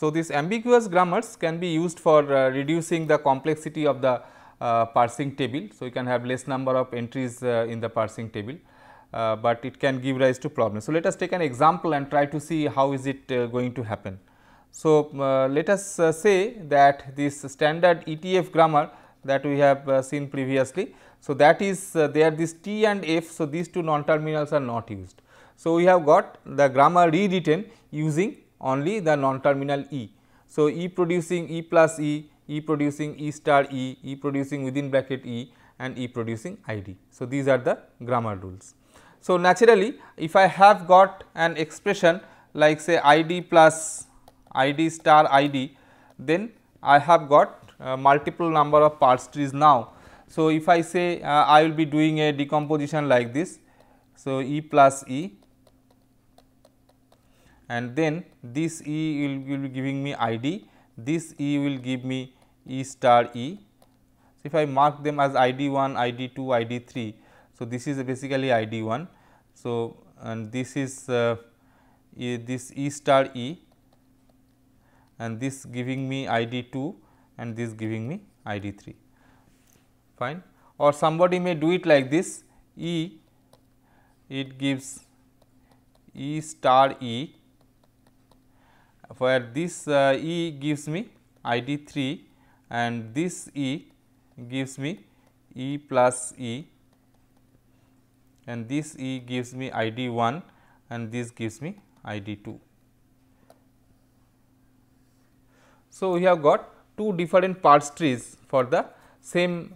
So, these ambiguous grammars can be used for reducing the complexity of the parsing table. So, you can have less number of entries in the parsing table, but it can give rise to problems. So, let us take an example and try to see how is it going to happen. So, let us say that this standard ETF grammar that we have seen previously. So, that is there this T and F. So, these two non-terminals are not used. So, we have got the grammar rewritten using only the non-terminal E. So, E producing E plus E, E producing E star E, E producing within bracket E and E producing ID. So, these are the grammar rules. So, naturally, if I have got an expression like say ID plus ID star ID, then I have got multiple number of parse trees now. So, if I say I will be doing a decomposition like this. So, E plus E, and then this E will be giving me ID, this E will give me E star E. So, if I mark them as ID 1, ID 2, ID 3. So, this is basically ID 1. So, and this is this E star E, and this giving me ID 2 and this giving me ID 3, fine. Or somebody may do it like this, E, it gives E star E, where this E gives me ID 3 and this E gives me E plus E, and this E gives me ID 1 and this gives me ID 2. So, we have got two different parse trees for the same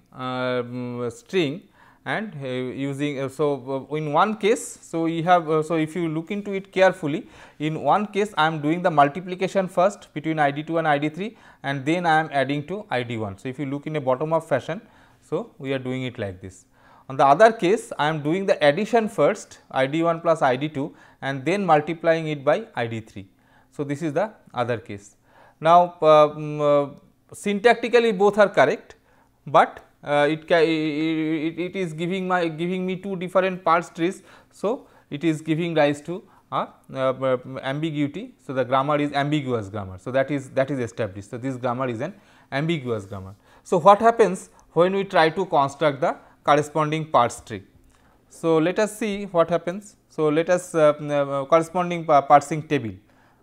string, and using so in one case. So, we have so if you look into it carefully, in one case I am doing the multiplication first between ID 2 and ID 3 and then I am adding to ID 1. So, if you look in a bottom up fashion, so we are doing it like this. On the other case, I am doing the addition first ID 1 plus ID 2 and then multiplying it by ID 3. So, this is the other case. Now, syntactically both are correct, but it is giving me two different parse trees. So, it is giving rise to ambiguity. So, the grammar is ambiguous grammar. So, that is established. So, this grammar is an ambiguous grammar. So, what happens when we try to construct the corresponding parse tree? So, let us see what happens. So, let us corresponding parsing table,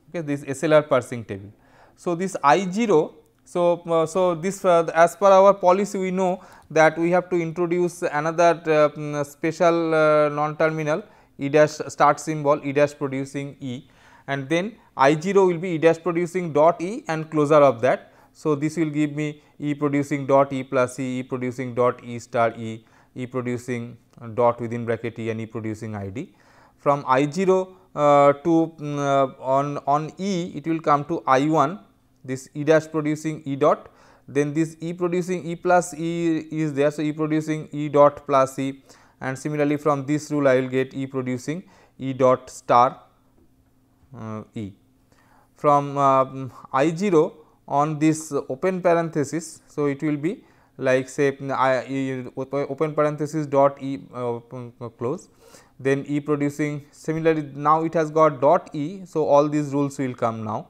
okay, this SLR parsing table. So, this I0, so this as per our policy we know that we have to introduce another special non-terminal E dash start symbol E dash producing E, and then I0 will be E dash producing dot E and closure of that. So, this will give me E producing dot E plus E, E producing dot E star E, E producing dot within bracket E and E producing ID. From I0 to on E, it will come to I1, this E dash producing E dot, then this E producing E plus E is there. So, E producing E dot plus E, and similarly from this rule I will get E producing E dot star E. From I0 on this open parenthesis, so it will be like say open parenthesis dot E close, then E producing, similarly now it has got dot E. So, all these rules will come now.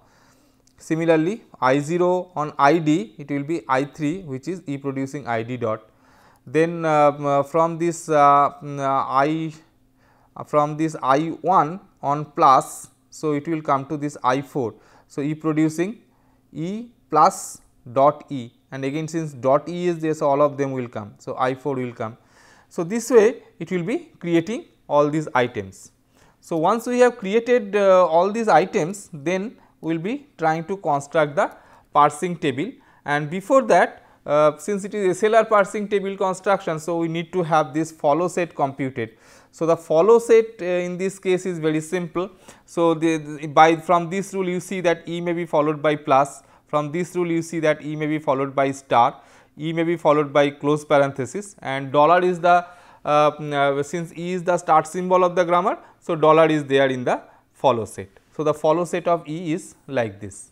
Similarly, I0 on ID, it will be I3, which is E producing ID dot. Then from this I1 on plus, so it will come to this I4. So, E producing E plus dot E, and again since dot E is there, so all of them will come. So, I4 will come. So, this way it will be creating all these items. So, once we have created all these items, then we will be trying to construct the parsing table, and before that since it is SLR parsing table construction. So, we need to have this follow set computed. So, the follow set in this case is very simple. So, from this rule you see that E may be followed by plus, from this rule you see that E may be followed by star, E may be followed by close parenthesis, and dollar is the since E is the start symbol of the grammar. So, dollar is there in the follow set. So, the follow set of E is like this.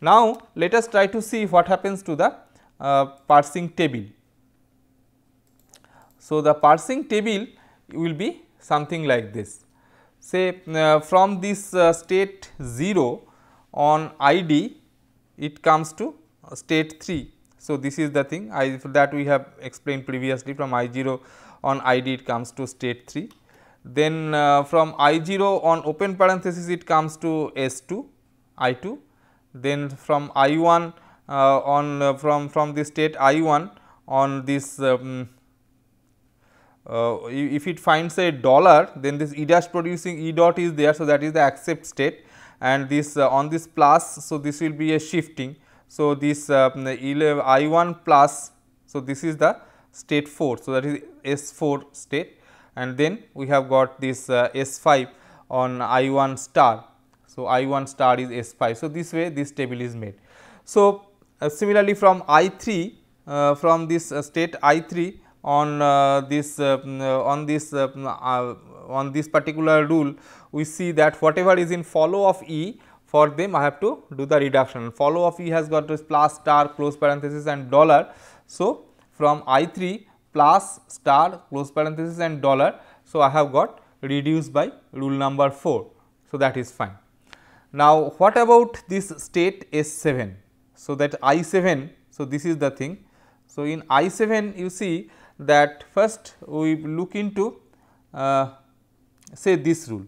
Now, let us try to see what happens to the parsing table. So, the parsing table will be something like this. Say from this state 0 on ID, it comes to state 3. So, this is the thing that we have explained previously, from I0 on ID it comes to state 3. Then from I0 on open parenthesis it comes to S2 I2. Then from I1 from the state I1 on this if it finds a dollar, then this E dash producing E dot is there. So, that is the accept state, and this on this plus. So, this will be a shifting. So, this I1 plus. So, this is the state 4. So, that is S4 state, and then we have got this S5 on I1 star. So, I1 star is S5. So, this way this table is made. So, similarly from I3 from this state I3 on this particular rule, we see that whatever is in follow of E, for them I have to do the reduction. Follow of E has got this plus star close parenthesis and dollar. So, from I3 plus star close parenthesis and dollar. So, I have got reduced by rule number 4. So, that is fine. Now, what about this state S7? So, that I7. So, this is the thing. So, in I7 you see that first we look into say this rule,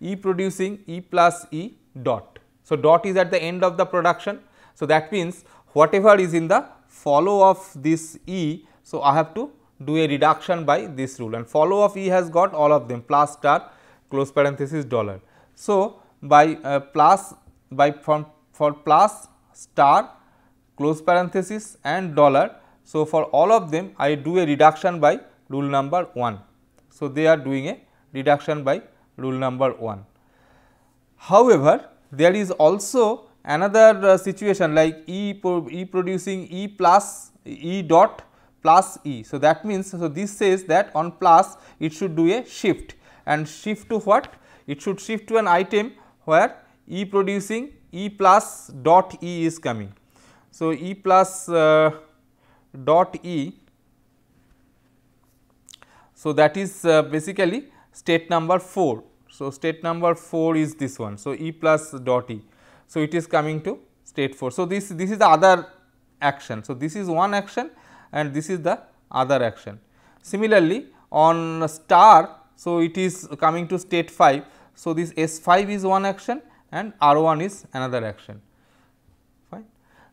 E producing E plus E dot. So, dot is at the end of the production. So, that means whatever is in the follow of this E. So, I have to do a reduction by this rule, and follow of E has got all of them plus star close parenthesis dollar. So, by for plus star close parenthesis and dollar. So, for all of them I do a reduction by rule number 1. So, they are doing a reduction by rule number 1. However, there is also another situation like E producing E plus E dot plus E. So, that means, so this says that on plus it should do a shift, and shift to what? It should shift to an item where E producing E plus dot E is coming. So, E plus dot E. So, that is basically state number 4. So, state number 4 is this one. So, E plus dot E. So, it is coming to state 4. So, this is the other action. So, this is one action and this is the other action. Similarly, on star, so it is coming to state 5. So, this S5 is one action and R1 is another action.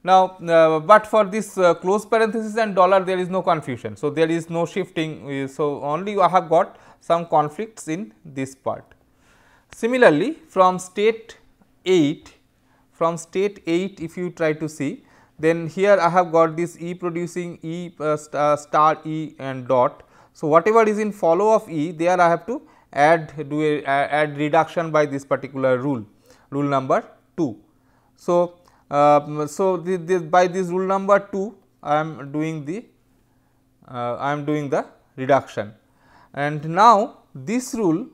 Now, but for this close parenthesis and dollar there is no confusion. So, there is no shifting. So, only I have got some conflicts in this part. Similarly, from state 8, if you try to see, then here I have got this E producing E star E and dot. So, whatever is in follow of E, there I have to add reduction by this particular rule number 2. So, by this rule number 2 I am doing the reduction, and now this rule,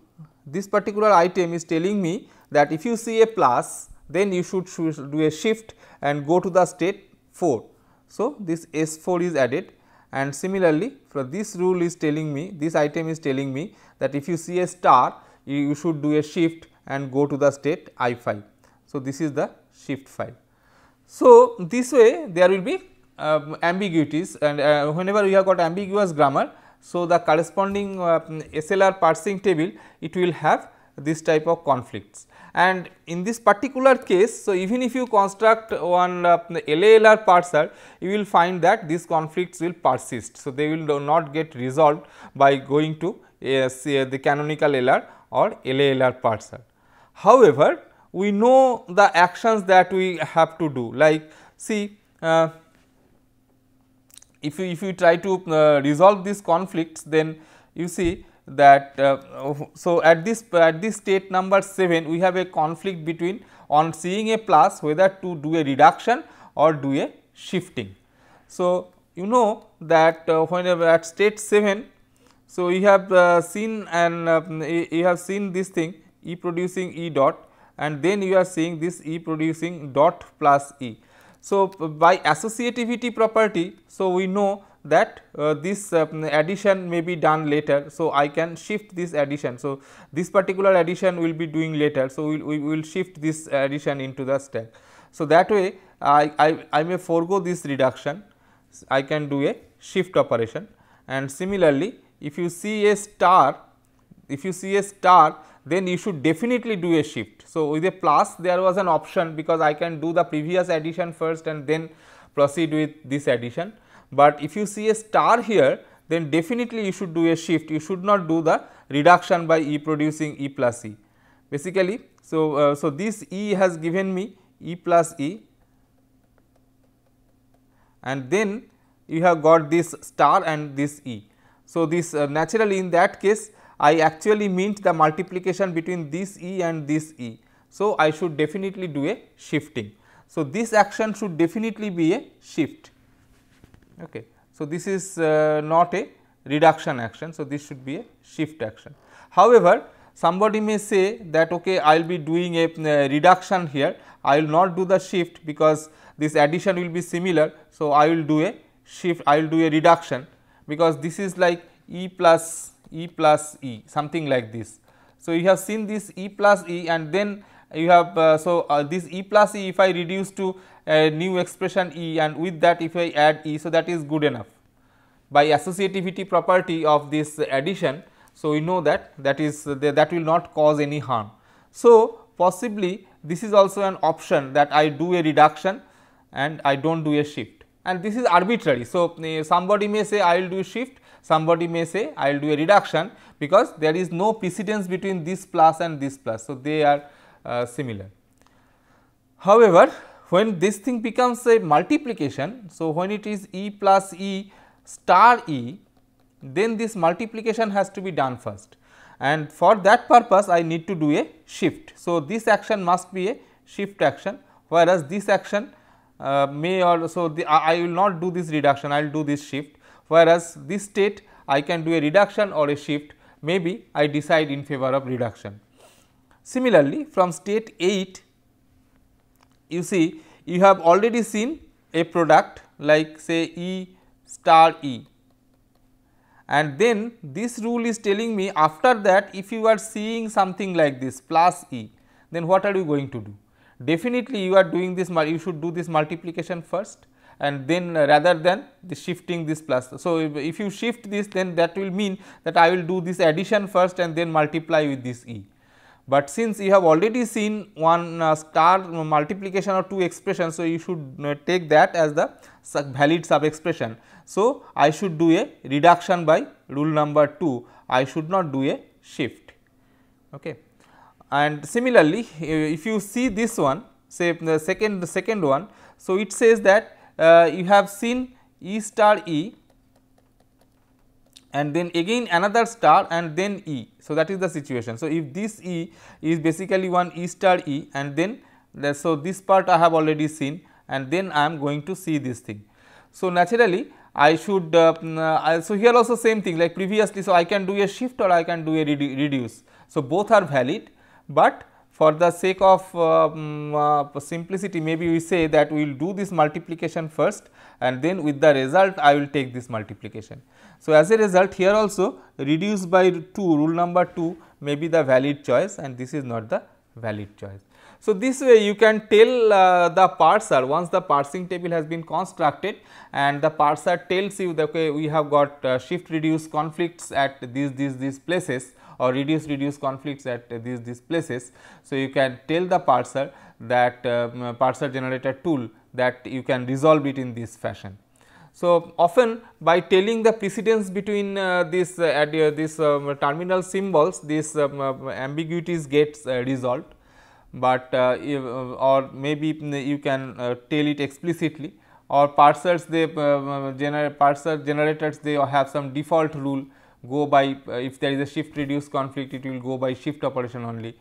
this particular item is telling me that if you see a plus, then you should do a shift and go to the state 4. So, this S4 is added, and similarly for this rule is telling me, this item is telling me that if you see a star, you should do a shift and go to the state I5. So, this is the shift 5. So, this way there will be ambiguities, and whenever we have got ambiguous grammar, so the corresponding SLR parsing table, it will have this type of conflicts. And in this particular case, so even if you construct one LALR parser, you will find that these conflicts will persist. So, they will not get resolved by going to the canonical LR or LALR parser. However, we know the actions that we have to do, like see if you try to resolve these conflicts, then you see that so at this state number 7 we have a conflict between on seeing a plus whether to do a reduction or do a shifting. So, you know that whenever at state 7, so you have seen this thing E producing E dot, and then you are seeing this E producing dot plus E. So, by associativity property, so we know that this addition may be done later. So, I can shift this addition. So, this particular addition will be doing later. So, we will shift this addition into the stack. So, that way I may forego this reduction, I can do a shift operation, and similarly if you see a star, then you should definitely do a shift. So, with a plus there was an option because I can do the previous addition first and then proceed with this addition, but if you see a star here, then definitely you should do a shift, you should not do the reduction by E producing E plus E. Basically, so this E has given me E plus E, and then you have got this star and this E. So, this naturally in that case I actually meant the multiplication between this E and this E. So, I should definitely do a shifting. So, this action should definitely be a shift. Okay. So, this is not a reduction action. So, this should be a shift action. However, somebody may say that okay, I will be doing a reduction here, I will not do the shift because this addition will be similar. So, I will do a shift, I will do a reduction because this is like E plus E something like this. So, you have seen this E plus E and then you have this E plus E, if I reduce to a new expression E and with that if I add E, so that is good enough. By associativity property of this addition, so we know that that will not cause any harm. So, possibly this is also an option that I do a reduction and I do not do a shift, and this is arbitrary. So, somebody may say I will do a shift, somebody may say I will do a reduction because there is no precedence between this plus and this plus. So, they are similar. However, when this thing becomes a multiplication, so when it is E plus E star E, then this multiplication has to be done first, and for that purpose I need to do a shift. So, this action must be a shift action, whereas this action may also I will not do this reduction, I will do this shift, whereas this state I can do a reduction or a shift, maybe I decide in favor of reduction. Similarly, from state 8, you see you have already seen a product like say E star E, and then this rule is telling me after that if you are seeing something like this plus E, then what are you going to do? Definitely you are doing this, you should do this multiplication first and then rather than the shifting this plus. So, if you shift this, then that will mean that I will do this addition first and then multiply with this E. But since you have already seen one star multiplication or two expressions, so you should take that as the valid sub expression. So, I should do a reduction by rule number 2, I should not do a shift. Okay. And similarly, if you see this one, say the second one, so it says that you have seen E star E and then again another star and then E. So, that is the situation. So, if this E is basically one E star E and then so this part I have already seen and then I am going to see this thing. So, naturally I should so here also same thing like previously. So, I can do a shift or I can do a reduce. So, both are valid, but for the sake of simplicity, maybe we say that we will do this multiplication first and then with the result I will take this multiplication. So, as a result here also reduce by 2, rule number 2 may be the valid choice and this is not the valid choice. So, this way you can tell the parser, once the parsing table has been constructed and the parser tells you that okay, we have got shift reduce conflicts at these places or reduce conflicts at these places. So, you can tell the parser that parser generator tool that you can resolve it in this fashion. So, often by telling the precedence between this terminal symbols, this ambiguities gets resolved, but or maybe you can tell it explicitly, or parsers parser generators they have some default rule, go by if there is a shift reduce conflict it will go by shift operation only,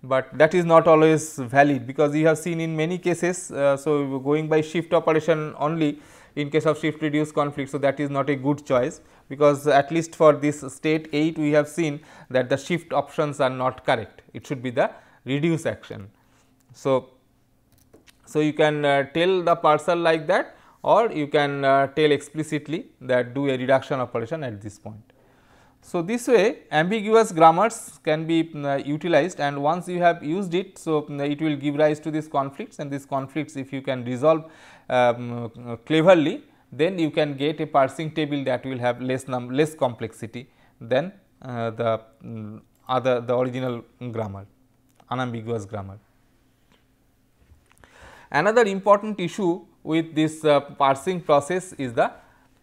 but that is not always valid because you have seen in many cases. So, going by shift operation only in case of shift reduce conflict. So, that is not a good choice because at least for this state 8 we have seen that the shift options are not correct, it should be the reduce action. So, you can tell the parser like that or you can tell explicitly that do a reduction operation at this point. So, this way ambiguous grammars can be utilized, and once you have used it, so it will give rise to these conflicts, and these conflicts if you can resolve cleverly, then you can get a parsing table that will have less complexity than the original grammar, unambiguous grammar. Another important issue with this parsing process is the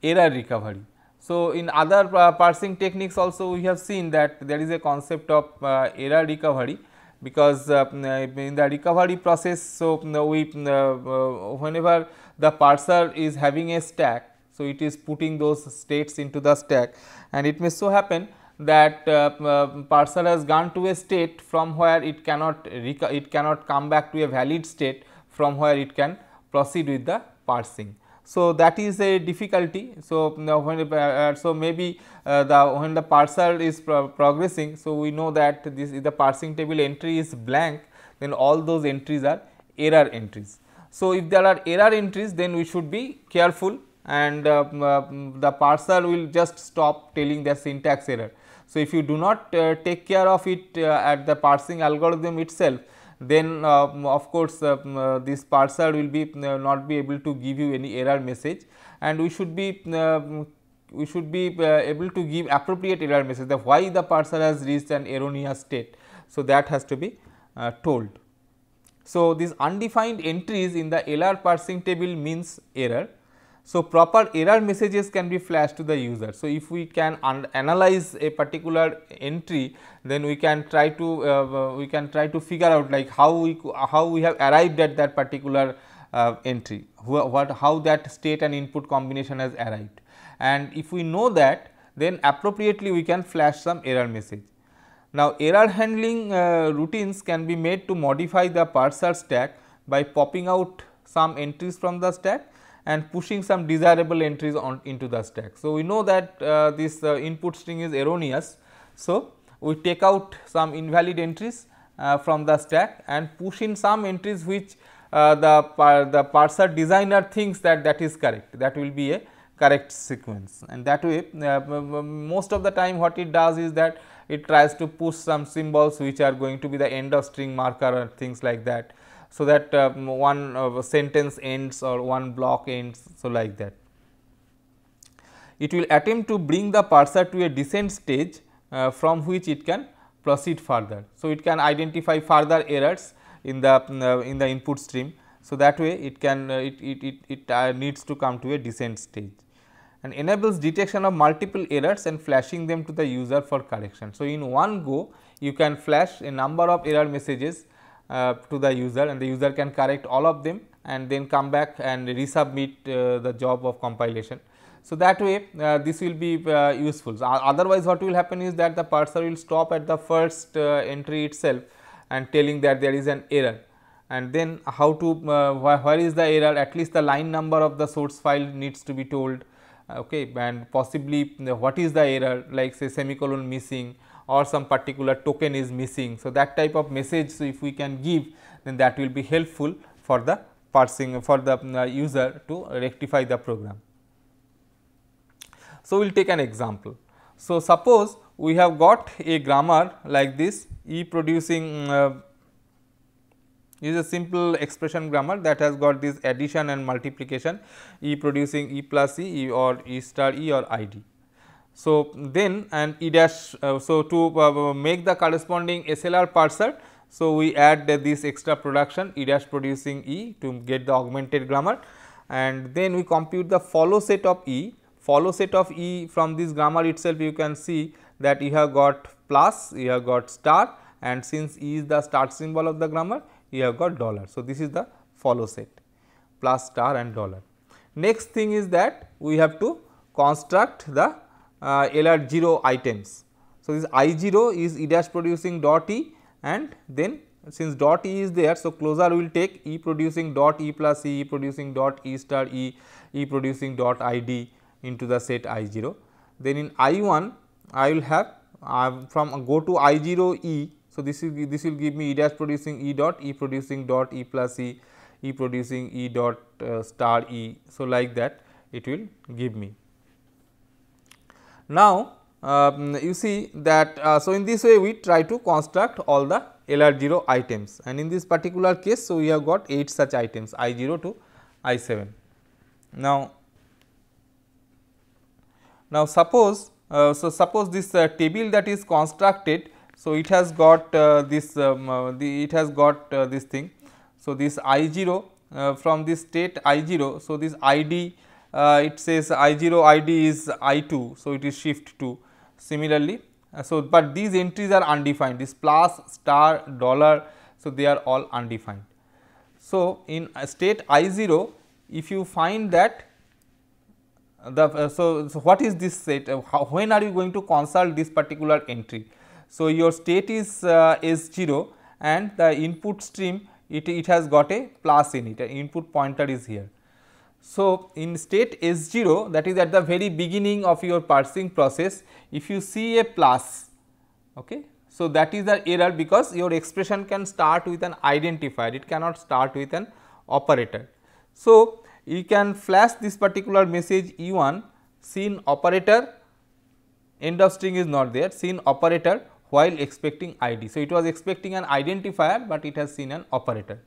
error recovery. So, in other parsing techniques also we have seen that there is a concept of error recovery, because in the recovery process, so whenever the parser is having a stack, so it is putting those states into the stack, and it may so happen that parser has gone to a state from where it cannot come back to a valid state from where it can proceed with the parsing. So, that is a difficulty. So, maybe when the parser is progressing, so we know that this is the parsing table entry is blank, then all those entries are error entries. So, if there are error entries, then we should be careful, and the parser will just stop telling the syntax error. So, if you do not take care of it at the parsing algorithm itself, then of course, this parser will be not be able to give you any error message, and we should be able to give appropriate error message, that why the parser has reached an erroneous state. So, that has to be told. So, these undefined entries in the LR parsing table means error. So, proper error messages can be flashed to the user. So, if we can analyze a particular entry, then we can try to figure out like how we have arrived at that particular entry, how that state and input combination has arrived, and if we know that, then appropriately we can flash some error message. Now, error handling routines can be made to modify the parser stack by popping out some entries from the stack and pushing some desirable entries into the stack. So, we know that this input string is erroneous. So, we take out some invalid entries from the stack and push in some entries which the parser designer thinks that is correct, that will be a correct sequence, and that way most of the time what it does is that it tries to push some symbols which are going to be the end of string marker or things like that. So, that one sentence ends or one block ends, so like that. It will attempt to bring the parser to a descent stage from which it can proceed further. So, it can identify further errors in the input stream. So, that way it can it needs to come to a descent stage, and enables detection of multiple errors and flashing them to the user for correction. So, in one go you can flash a number of error messages to the user, and the user can correct all of them and then come back and resubmit the job of compilation. So, that way this will be useful. So, otherwise what will happen is that the parser will stop at the first entry itself and telling that there is an error, and then how to where is the error, at least the line number of the source file needs to be told, okay, and possibly what is the error, like say semicolon missing or some particular token is missing. So, that type of message, so if we can give, then that will be helpful for the parsing, for the user to rectify the program. So, we will take an example. So, suppose we have got a grammar like this, E producing is a simple expression grammar that has got this addition and multiplication, E producing E plus E or E star E or ID. So, then and E dash, so to make the corresponding SLR parser, so we add this extra production E dash producing E to get the augmented grammar, and then we compute the follow set of E. Follow set of E from this grammar itself, you can see that you have got plus, you have got star, and since E is the start symbol of the grammar, you have got dollar. So, this is the follow set plus star and dollar. Next thing is that we have to construct the LR0 items. So, this I0 is E dash producing dot E, and then since dot E is there, so closer we will take E producing dot E plus E, E producing dot E star E, E producing dot ID into the set I0. Then in I1 I will have from go to I0 E. So, this will give me E dash producing E dot E producing dot E plus E, E producing E dot star E. So, like that it will give me. Now, you see that so in this way we try to construct all the LR0 items, and in this particular case, so we have got 8 such items I0 to I7. Now suppose suppose this table that is constructed, so it has got this thing. So this I0 from this state I0, so this ID it says I0 ID is I2, so it is shift 2. Similarly, so but these entries are undefined, this plus, star, dollar, so they are all undefined. So in state I0, if you find that the so what is this state, when are you going to consult this particular entry? So your state is S0 and the input stream it has got a plus in it, input pointer is here. So in state S0, that is at the very beginning of your parsing process, if you see a plus, okay, so that is the error, because your expression can start with an identifier, it cannot start with an operator. So you can flash this particular message E1 seen operator, end of string is not there, seen operator while expecting ID. So it was expecting an identifier, but it has seen an operator.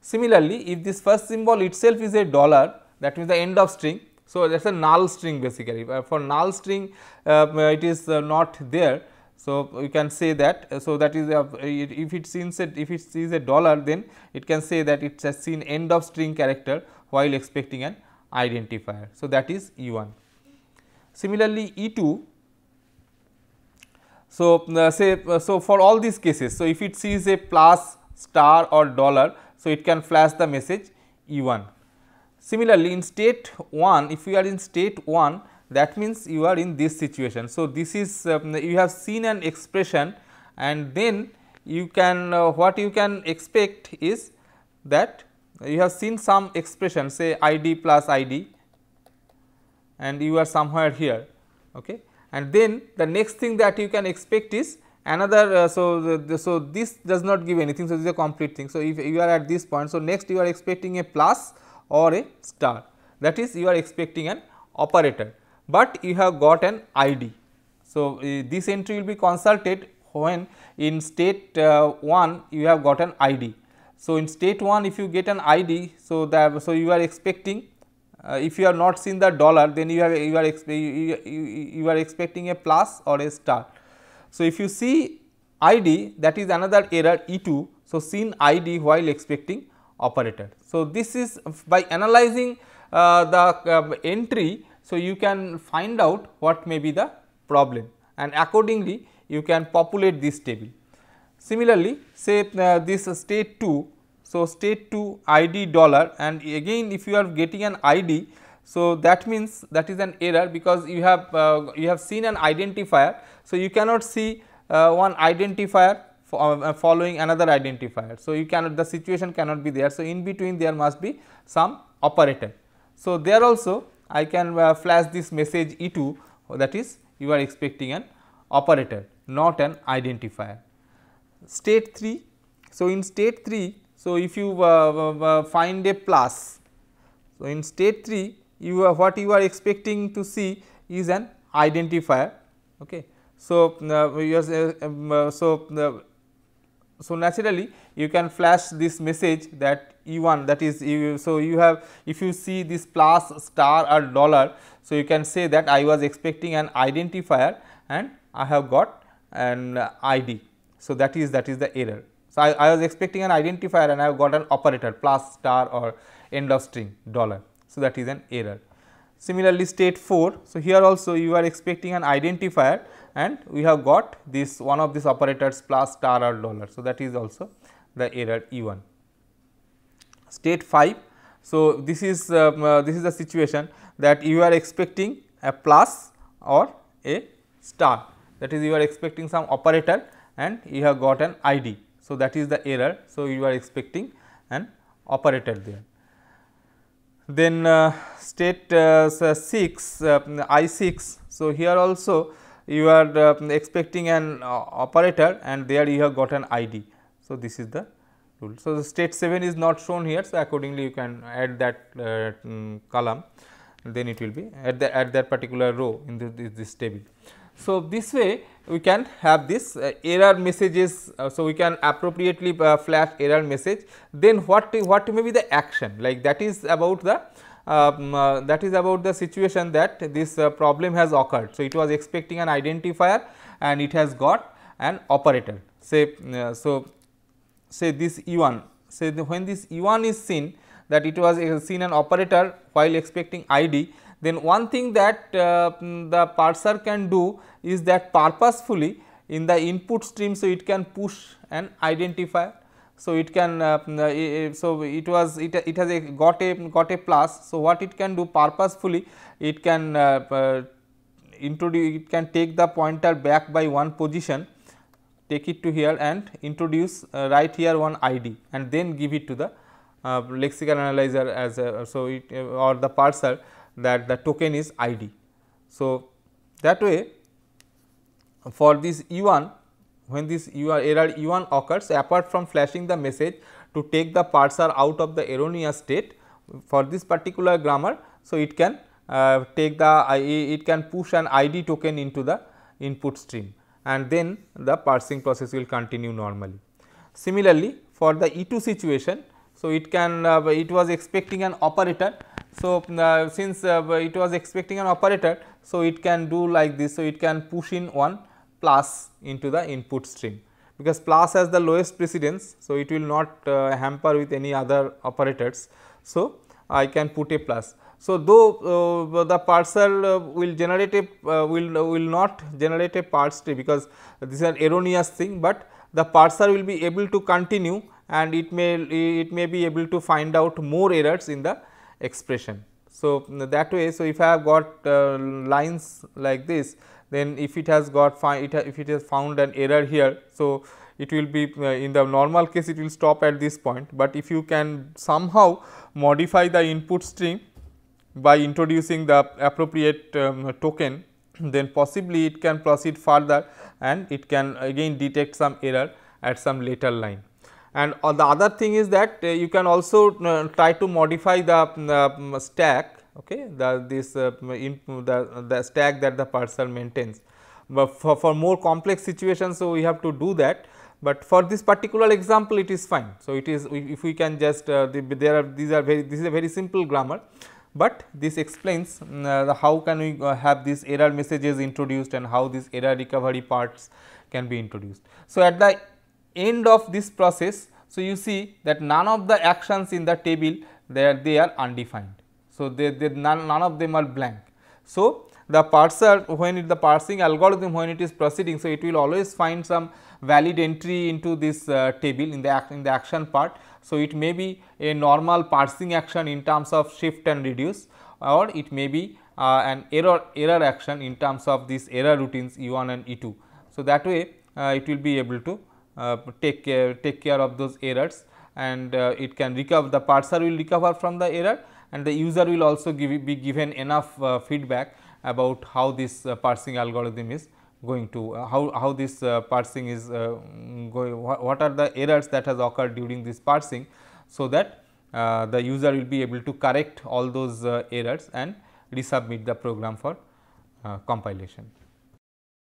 Similarly, if this first symbol itself is a dollar, that means the end of string. So that is a null string basically. For null string it is not there. So we can say that, so that is if it sees a dollar, then it can say that it has seen end of string character while expecting an identifier. So that is E1. Similarly, E2. So so for all these cases, so if it sees a plus, star or dollar, so it can flash the message E1. Similarly, in state 1, if you are in state 1, that means you are in this situation. So this is you have seen an expression, and then you can what you can expect is that you have seen some expression, say ID plus ID, and you are somewhere here, okay. And then the next thing that you can expect is another, so this does not give anything, so this is a complete thing. So if you are at this point, so next you are expecting a plus or a star, that is you are expecting an operator, but you have got an ID. So this entry will be consulted when in state 1 you have got an ID. So in state 1, if you get an ID, so you are expecting, if you have not seen the dollar, then you are expecting a plus or a star. So if you see ID, that is another error E2. So seen ID while expecting operator. So this is by analyzing the entry, so you can find out what may be the problem, and accordingly you can populate this table. Similarly, say this state 2, so state 2 ID dollar, and again if you are getting an ID, so that means that is an error, because you have seen an identifier. So you cannot see one identifier following another identifier. So you cannot, the situation cannot be there. So in between there must be some operator. So there also I can flash this message E2, that is you are expecting an operator, not an identifier. State 3. So in state 3, so if you find a plus, so in state 3 what you are expecting to see is an identifier, okay. So so naturally you can flash this message that E1, that is so you have, if you see this plus, star or dollar, so you can say that I was expecting an identifier and I have got an ID. So that is the error. So I was expecting an identifier and I have got an operator plus, star or end of string dollar. So that is an error. Similarly, state 4. So here also you are expecting an identifier and we have got this one of these operators plus, star or dollar. So that is also the error E1. State 5. So this is the situation that you are expecting a plus or a star, that is you are expecting some operator and you have got an ID. So that is the error. So you are expecting an operator there. Then state 6, I6. So here also you are expecting an operator and there you have got an ID. So this is the rule. So the state 7 is not shown here. So accordingly you can add that column, then it will be at that particular row in this table. So, this way we can have this error messages. So, we can appropriately flash error message. Then what may be the action, like that is about the situation that this problem has occurred. So, it was expecting an identifier and it has got an operator, say say this E1, say when this E1 is seen, that it was seen an operator while expecting ID, then one thing that the parser can do is that purposefully in the input stream, so it can push an identifier. So, it can so it has got a plus. So, what it can do purposefully, it can it can take the pointer back by one position, take it to here and introduce right here one ID and then give it to the lexical analyzer as a, so it or the parser that the token is ID. So, that way for this E1, when this error E1 occurs, apart from flashing the message to take the parser out of the erroneous state for this particular grammar. So, it can take the it can push an ID token into the input stream and then the parsing process will continue normally. Similarly, for the E2 situation, so it can it was expecting an operator. So, since it was expecting an operator, so it can do like this. So, it can push in one plus into the input stream, because plus has the lowest precedence. So, it will not hamper with any other operators. So, I can put a plus. So, though the parser will generate a will not generate a parse tree, because this is an erroneous thing, but the parser will be able to continue and it may be able to find out more errors in the expression. So, that way, so if I have got lines like this, then if it has got if it has found an error here, so it will be in the normal case it will stop at this point, but if you can somehow modify the input stream by introducing the appropriate token, then possibly it can proceed further and it can again detect some error at some later line. And the other thing is that you can also try to modify the stack, okay, the stack that the parser maintains. But for more complex situations, so we have to do that, but for this particular example it is fine. So, it is if we can just this is a very simple grammar, but this explains how can we have these error messages introduced and how these error recovery parts can be introduced. So, at the end of this process, so you see that none of the actions in the table they are undefined. So, none of them are blank. So, the parser when the parsing algorithm when it is proceeding, so it will always find some valid entry into this table in the action part. So, it may be a normal parsing action in terms of shift and reduce, or it may be an error action in terms of these error routines E1 and E2. So, that way it will be able to take care of those errors, and it can recover, the parser will recover from the error, and the user will also be given enough feedback about how this parsing algorithm is going to how this parsing is going, what are the errors that has occurred during this parsing, so that the user will be able to correct all those errors and resubmit the program for compilation.